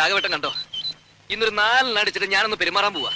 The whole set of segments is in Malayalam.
രാഘവട്ടം കണ്ടോ? ഇന്നൊരു 4 അടിച്ചിട്ട് ഞാനൊന്ന് പെരുമാറാൻ പോവാ.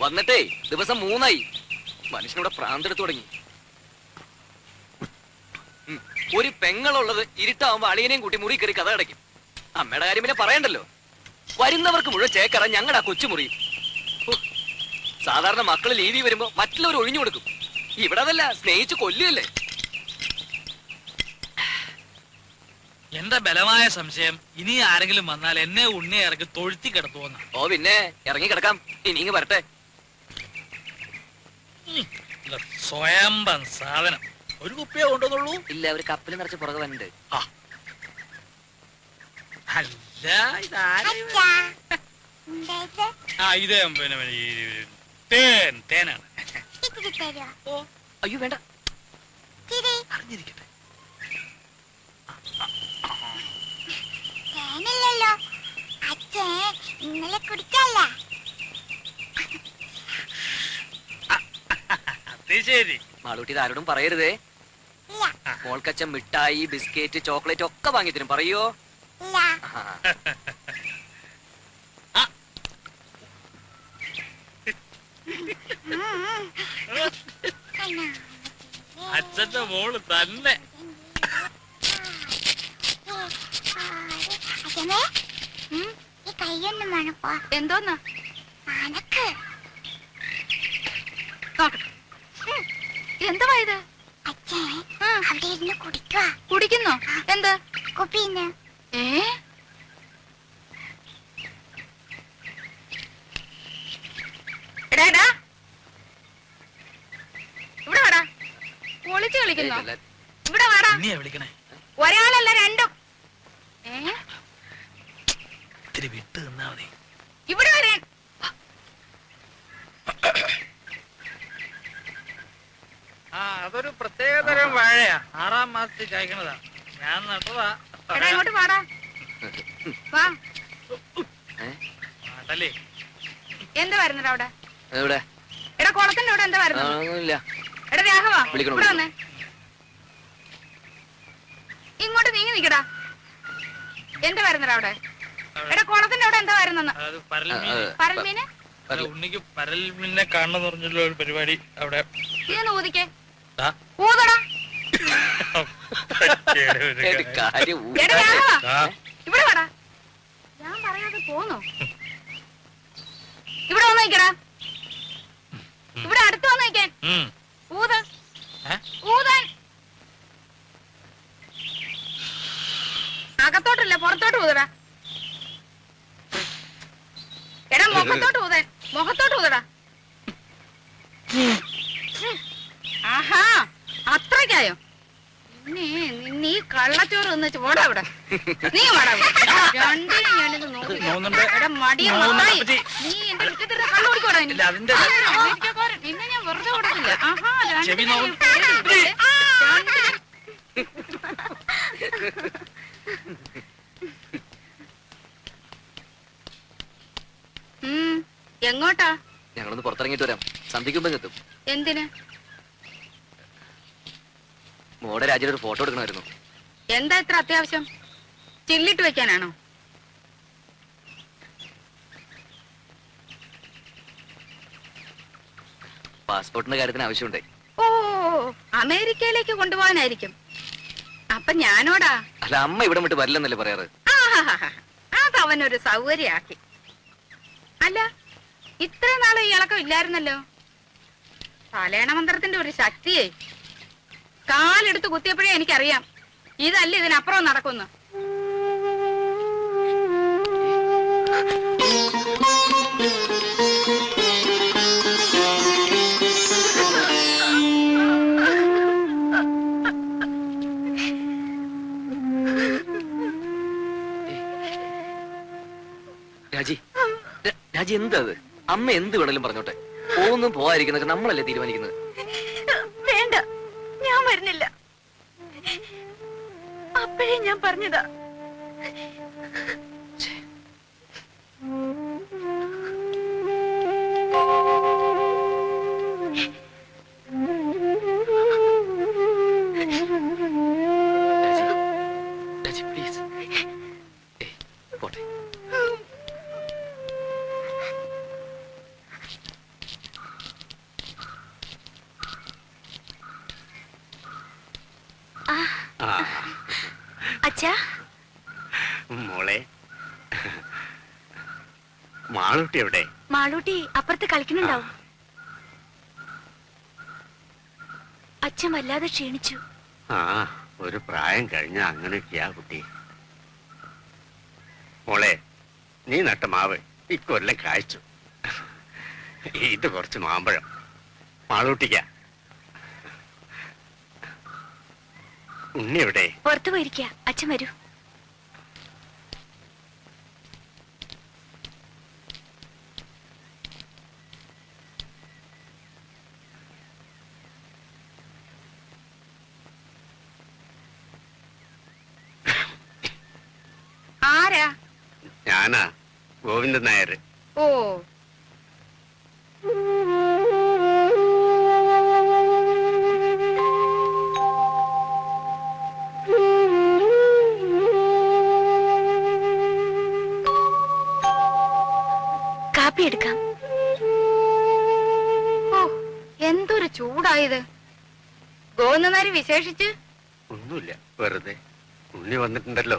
വന്നിട്ടേ ദിവസം 3 മനുഷ്യനോട് പ്രാന്തെടുത്തു തുടങ്ങി. ഒരു പെങ്ങളുള്ളത് ഇരുട്ടാവുമ്പോ അളിയനെയും കൂട്ടി മുറി കയറി കഥ അടയ്ക്കും. അമ്മയുടെ കാര്യം പിന്നെ പറയണ്ടല്ലോ. വരുന്നവർക്ക് മുഴുവൻ ചേക്കറ ഞങ്ങളുടെ ആ കൊച്ചുമുറി. സാധാരണ മക്കള് ലീവി വരുമ്പോ മറ്റുള്ളവർ ഒഴിഞ്ഞു കൊടുക്കും. ഇവിടെ അതല്ല, സ്നേഹിച്ച് കൊല്ലുകയല്ലേ. എന്റെ ബലമായ സംശയം ഇനി ആരെങ്കിലും വന്നാൽ എന്നെ ഉണ്ണി ഇറക്കി തൊഴുത്തി കിടത്തുവന്ന. ഓ പിന്നെ ഇറങ്ങി കിടക്കാം. ഇനി ഇങ്ങ് വരട്ടെ. സ്വയംഭം സാധനം. ഒരു കുപ്പിയെ കൊണ്ടുവന്നുള്ളൂ. ഇല്ല, ഒരു കപ്പിൽ നിറച്ച് പുറകെ വന്നിട്ട്. അല്ല ഇതേ തേനാണ്. അയ്യോ വേണ്ട, അറിഞ്ഞിരിക്കട്ടെ. ഇന്നലെ കുടിക്കല്ല. ശരി മാളൂട്ടി ഇത് ആരോടും പറയരുതേ. മോൾക്കച്ചൻ മിഠായി, ബിസ്ക്കറ്റ്, ചോക്ലേറ്റ് ഒക്കെ വാങ്ങി തരും. പറയോ? അച്ഛന്റെ മോള് തന്നെ. കയ്യൊന്നും വേണപ്പോ. എന്തോന്നാ എന്തുവാ ഇത്? അവിടെ ഇരുന്ന് കുടിക്കുക. കുടിക്കുന്നോ? എന്ത് കുപ്പിന്ന്? ഇവിടെ വാടാ. ഒളിച്ചു കളിക്കുന്നോ? ഇവിടെ വാടാ. വിളിക്കണേ. ഒരാളല്ല രണ്ടും. ഇത്തിരി വിട്ട് നിന്നാ മതി. ഇവിടെ വരാൻ. അതൊരു പ്രത്യേകതരം വാഴയാ. 6ാം മാസത്തിൽ കായ്ക്കണതാ. ഞാൻ നട്ടതാ. ഇങ്ങോട്ട് പാടാ. വാ. നാട്ടല്ലേ എന്താ വരുന്നത് അവിടെ? എവിടെ? എടാ കുളത്തിന്റെ അവിടെ എന്താ വരുന്നത്? എടാ രാഘവാ, ഇവിടെ വന്നേ. ഇങ്ങോട്ട് നീങ്ങി നിക്കടാ. എന്താ വരുന്നത് അവിടെ? എടാ കുളത്തിന്റെ അവിടെ എന്താ വരുന്നെന്ന്? പരൽമീന്. ഉണ്ണിക്ക് പരൽമീനെ കാണണമെന്ന് പറഞ്ഞല്ലോ ഒരു പരിപാടി അവിടെ. ഇതൊന്ന് ഊതിക്കേ. ഊതടാ. ഇവിടെ വാടാ. ഞാൻ പറയാതെ പോന്നോ? ഇവിടെ വന്ന് നിക്കടാ. ഇവിടെ അടുത്ത് വന്ന് നിക്കാൻ. ഊത് ഊതാൻ. അകത്തോട്ടല്ല പുറത്തോട്ട് ഊതടാ. എടാ മുഖത്തോട്ട് ഊതാൻ. മുഖത്തോട്ട് ഊതടാ. ആഹാ അത്രയ്ക്കായോ? നീ കള്ളച്ചോറ് ഒന്ന് ചോടാ ഇവിടെ. നീ വാടാ. രണ്ടിനും ഞാനിത് നോക്കി. മടിയ നീ എന്റെ മുറ്റത്തിരുന്ന് കള്ളു കുടിക്കോടാ. നിന്നെ ഞാൻ വെറുതെ കൊടുക്കില്ല. ആഹാ എങ്ങോട്ടാ? ഞങ്ങളൊന്ന് പുറത്തിറങ്ങിട്ട് വരാം. സന്ധിക്കുമ്പോ എത്തും. എന്തിന്? മോടെ രാജ്യത്ത് ഒരു ഫോട്ടോ എടുക്കണമായിരുന്നു. എന്താ ഇത്ര അത്യാവശ്യം? ചില്ലിട്ട് വെക്കാനാണോ? പാസ്പോർട്ടിന്റെ കാര്യത്തിന് ആവശ്യമുണ്ടേ. ഓ അമേരിക്കയിലേക്ക് കൊണ്ടുപോകാനായിരിക്കും. അപ്പൊ ഞാനോടാ? അല്ല, അമ്മ ഇവിടെ വിട്ട് വരില്ലെന്നല്ലേ പറയാറ്. അതവനൊരു സൗകര്യാക്കി. അല്ല ഇത്രയും നാളെ ഇളക്കം ഇല്ലായിരുന്നല്ലോ. തലേണ മന്ത്രത്തിന്റെ ഒരു ശക്തിയെ കാലെടുത്ത് കുത്തിയപ്പോഴേ എനിക്കറിയാം ഇതല്ല ഇതിനപ്പുറം നടക്കുന്നു. രാജി എന്താ അത്? അമ്മ എന്ത് വേണേലും പറഞ്ഞോട്ടെ. പോകുന്നും പോവാതിരിക്കുന്നൊക്കെ നമ്മളല്ലേ തീരുമാനിക്കുന്നത്. വേണ്ട, ഞാൻ വരുന്നില്ല. അപ്പോഴേ ഞാൻ പറഞ്ഞതാ. രാജി പ്ലീസ്. അച്ഛാ മോളെ, മാളൂട്ടി എവിടെ? മാളൂട്ടി അപ്പുറത്ത് കളിക്കുന്നുണ്ടാവും. അച്ഛൻ വല്ലാതെ ക്ഷീണിച്ചു. ആ, ഒരു പ്രായം കഴിഞ്ഞ അങ്ങനെയൊക്കെയാ കുട്ടി. മോളെ, നീ നട്ട മാവ് ഇക്കൊല്ലം കായ്ച്ചു. ഇത് കുറച്ച് മാമ്പഴം മാളൂട്ടിക്ക. ഉണ്ണി എവിടെ? പുറത്തു പോയിരിക്ക. അച്ഛൻ വരൂ. ആരാ? ഞാനാ, ഗോവിന്ദൻ നായർ. ഓ, കാപ്പി എടുക്കാം. ഓ, എന്തൊരു ചൂടായത്. ഗോവിന്ദനാരി വിശേഷിച്ച് ഒന്നുമില്ല, വെറുതെ. ഉണ്ണി വന്നിട്ടുണ്ടല്ലോ.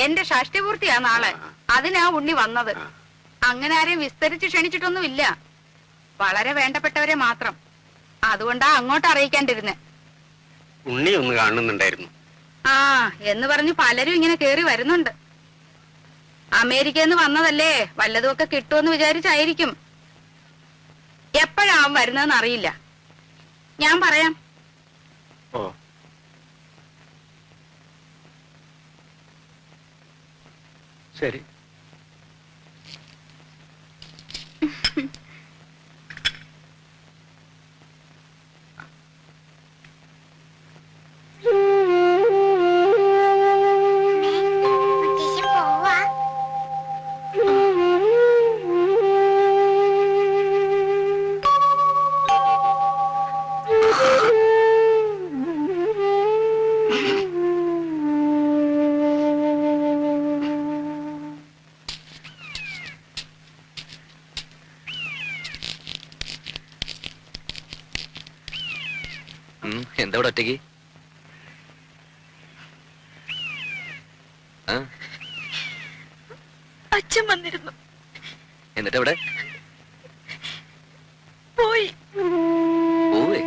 എന്റെ ഷഷ്ടിപൂർത്തിയാ നാളെ. അതിനാ ഉണ്ണി വന്നത്. അങ്ങനെ ആരെയും വിസ്തരിച്ച് ക്ഷണിച്ചിട്ടൊന്നുമില്ല. വളരെ വേണ്ടപ്പെട്ടവരെ മാത്രം. അതുകൊണ്ടാ അങ്ങോട്ട് അറിയിക്കാണ്ടിരുന്നെ. ഉണ്ണി ഒന്ന് കാണുന്നുണ്ടായിരുന്നു. ആ, എന്ന് പറഞ്ഞു പലരും ഇങ്ങനെ കേറി വരുന്നുണ്ട്. അമേരിക്കയിൽ നിന്ന് വന്നതല്ലേ, വല്ലതുമൊക്കെ കിട്ടുമെന്ന് വിചാരിച്ചായിരിക്കും. എപ്പോഴാവും വരുന്നതെന്ന് അറിയില്ല. ഞാൻ പറയാം. ഓ, ശരി. പോവാ. എന്താ ഇവിടെ ഒറ്റയ്ക്ക്? അച്ഛൻ വന്നിരുന്നു. എന്നിട്ട് എവിടെ പോയി. പോവേ?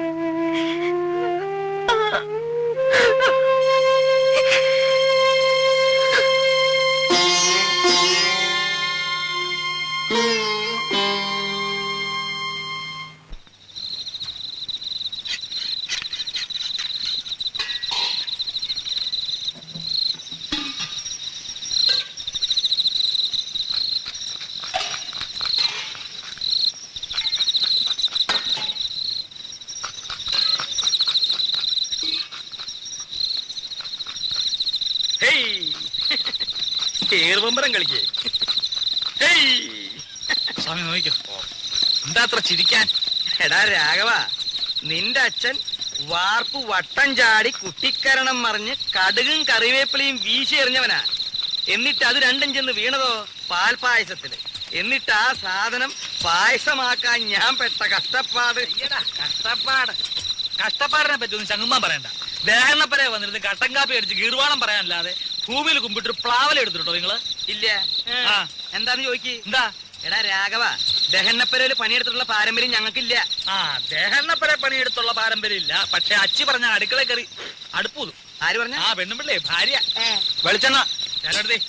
ഏറുപമ്പരം കളിക്കേ. സ്വാമി നോക്കിക്കോ. എന്താ അത്ര ചിരിക്കാൻ? എടാ രാഘവ, നിന്റെ അച്ഛൻ വാർപ്പ് വട്ടം ചാടി കുട്ടിക്കരണം മറിഞ്ഞ് കടുകും കറിവേപ്പിലയും വീശി എറിഞ്ഞവനാ. എന്നിട്ട് അത് രണ്ടും ചെന്ന് വീണതോ പാൽപായസത്തില്. എന്നിട്ട് ആ സാധനം പായസമാക്കാൻ ഞാൻ പെട്ട കഷ്ടപ്പാട്. കഷ്ടപ്പാടിനെ പറ്റി ഒന്നും ചങ്ങുമ്മാൻ പറയണ്ട. ദേഹണ്ണപ്പരെ വന്നിരുന്ന് കട്ടൻ കാപ്പി അടിച്ച് ഗീർവാണം പറയാനല്ലാതെ ഭൂമിയിൽ കുമ്പിട്ട് പ്ലാവല എടുത്തിട്ടോ നിങ്ങള്? ഇല്ല. ആ, എന്താന്ന് ചോദിക്ക്. എന്താ? എടാ രാഘവ, ദഹന്നപ്പരയില് പണിയെടുത്തിട്ടുള്ള പാരമ്പര്യം ഞങ്ങൾക്കില്ല. ആ, ദേഹണ്ണപ്പരെ പണിയെടുത്തുള്ള പാരമ്പര്യം ഇല്ല. പക്ഷെ അച്ചി പറഞ്ഞ അടുക്കള കയറി അടുപ്പൂതും. ആര് പറഞ്ഞ? ആ, പെണ്ണുമ്പിള്ളേ ഭാര്യ. വെളിച്ചെണ്ണ ഞാനെടുത്തേ.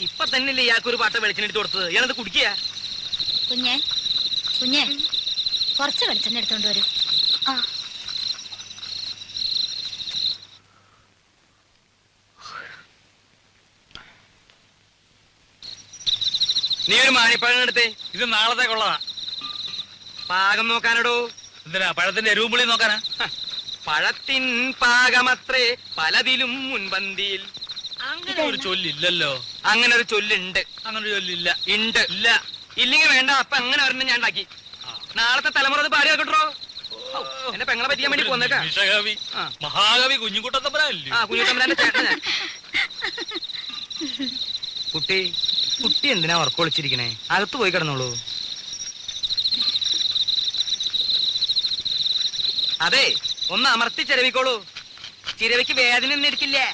ഇപ്പൊ തന്നെയല്ലേ ഇയാൾക്കൊരു പാട്ട വെളിച്ചെണ്ണ എടുത്ത് കൊടുത്തത്. ഇയാളത് കുടിക്കുക. കുഞ്ഞെ കുഞ്ഞെ കുറച്ച് വെളിച്ചെണ്ണ എടുത്തോണ്ട് വരൂ. ആ, നീ ഒരു മാണിപ്പഴം എടുത്തേ. ഇത് നാളത്തേക്കുള്ളതാ. പാകം നോക്കാനടോ. എന്തിനാ? പഴത്തിന്റെ എരിവും പുളിയും നോക്കാനാ? പഴത്തിൻ പാകമത്രേ പലതിലും മുൻപന്തിയിൽ. അങ്ങനെ ഒരു ചൊല്ലില്ലല്ലോ. അങ്ങനെ ഒരു ചൊല്ലുണ്ട്. അങ്ങനെ ഒരു ചൊല്ലില്ല. ഉണ്ട്. ഇല്ല. ഇല്ലെങ്കിൽ വേണ്ട. അപ്പൊ അങ്ങനെ ഒരെണ്ണം ഞാൻ ഉണ്ടാക്കി. നാളത്തെ തലമുറ അത് പാടി കേട്ടോ. എന്നെ പെങ്ങളെ പറ്റിയാൻ വേണ്ടി പോന്നേക്കാ. നിമിഷകവി, മഹാകവി കുഞ്ഞുകുട്ടത്തപ്പനല്ലേ? ആ, കുഞ്ഞുത്തമ്പരാന്റെ ചേട്ടനാ. കുട്ടി കുട്ടി എന്തിനാ ഉറക്കൊളിച്ചിരിക്കണേ? അകത്ത് പോയി കിടന്നോളൂ. അതെ, ഒന്ന് അമർത്തി ചെലവിക്കോളൂ. ചിരവയ്ക്ക് വേദന ഒന്നും എടുക്കില്ലേ